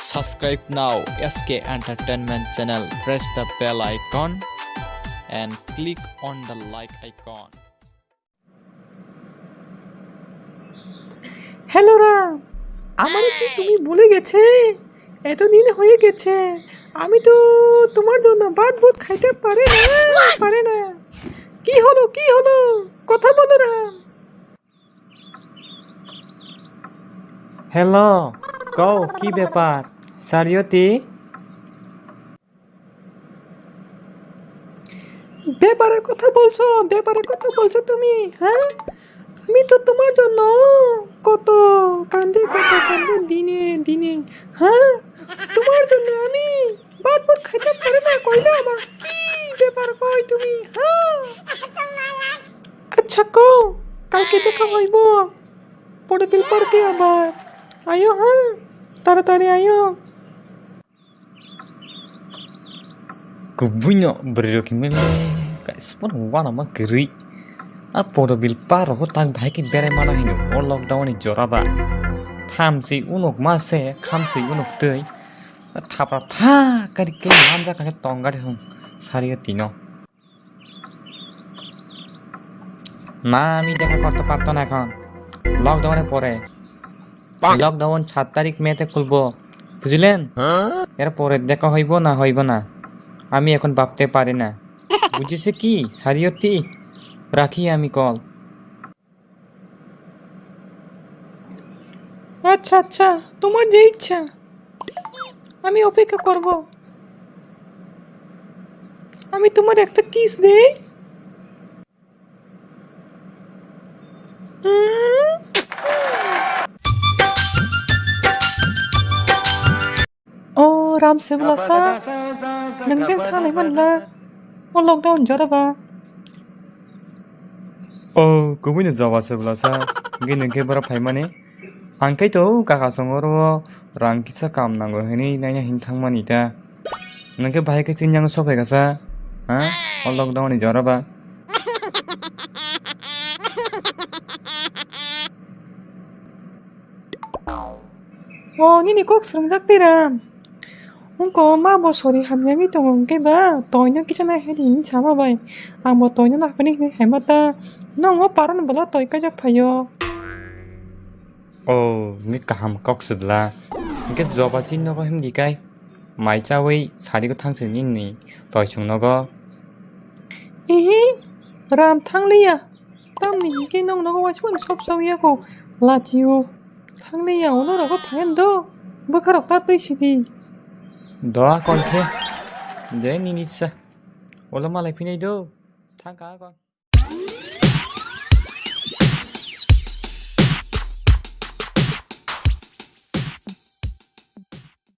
Subscribe now SK Entertainment channel. Press the bell icon and click on the like icon. Hello Ram, আমার কি তুমি ভুলে গেছে? এতদিন হয়ে গেছে, আমি তো তোমার জন্য ভাত ভুত খাইতে পারে না। কি হলো কথা বলো রাম। হ্যালো, কও কি ব্যাপার সারিয়তি? ব্যাপারের কথা বলছো তুমি? হ্যাঁ, আমি তো তোমার জন্য কত কান্দে দিনে। হ্যাঁ, তোমার জন্য আমি ভাত ভুত খাইতে পারে না কইলে আমার কি ব্যাপার কই তুমি? হ্যাঁ, আচ্ছা কও, কালকে দেখা হইব পরে বিল পার্কে আবার আয়ো। হ্যাঁ, তাড়াতাড়ি আয়ো। Kubunya berokimele kai spon wana ma gri. Apodo bil paro ko tang bhai ke bere mana hinu o lockdown ni joraba. Tham si unok ma se kham si unok tei. Thapra tha kari ke manja ka tonga de hum সারিয়তি no. না আমি দেখা করতে পারতো না এখন লকডাউনে পরে lockdown ৭ তারিখ মেতে খুলবো বুঝলেন এরপরে দেখা হইব না আমি এখন ভাবতে পারি না বুঝেছে কি সারিয়তি রাখি আমি কল আচ্ছা তোমার যে ইচ্ছা, আমি অপেক্ষা করব। আমি তোমার একটা কিস দেই। राम से बोला सा नंगे थाने मनला वो लॉकडाउन जरा बा 그분이 잡았어 불러서 이게 능게 버라 파이마네 안케도 가가성어로 랑키사 감난 거 흔히 나냐 힌탕만이다 능게 바이게 진양 소배 가서 럭다운이 저러봐 니네 꼭 스름작대람 거 마뭐 소리 함량이 동안 게봐 또이는 기잖아 해디 잠아봐 아뭐 또이는 나쁘니 해마다 너무 빠르는 보다 또이까지 파요 니 cảm 꺽습라 이게 저바 진너가 힘디까이 마이짜웨이 사리고 탕슨 있니 더이충 너가 이히 람 탕리야 땀니 이게 너가 와시면 섭섭이하고 라지오 탕리야 오늘하고 방엔도 뭐가락 따뜻이디 đó con thế để ni sa ủa mà lại phi này đâu thang cá con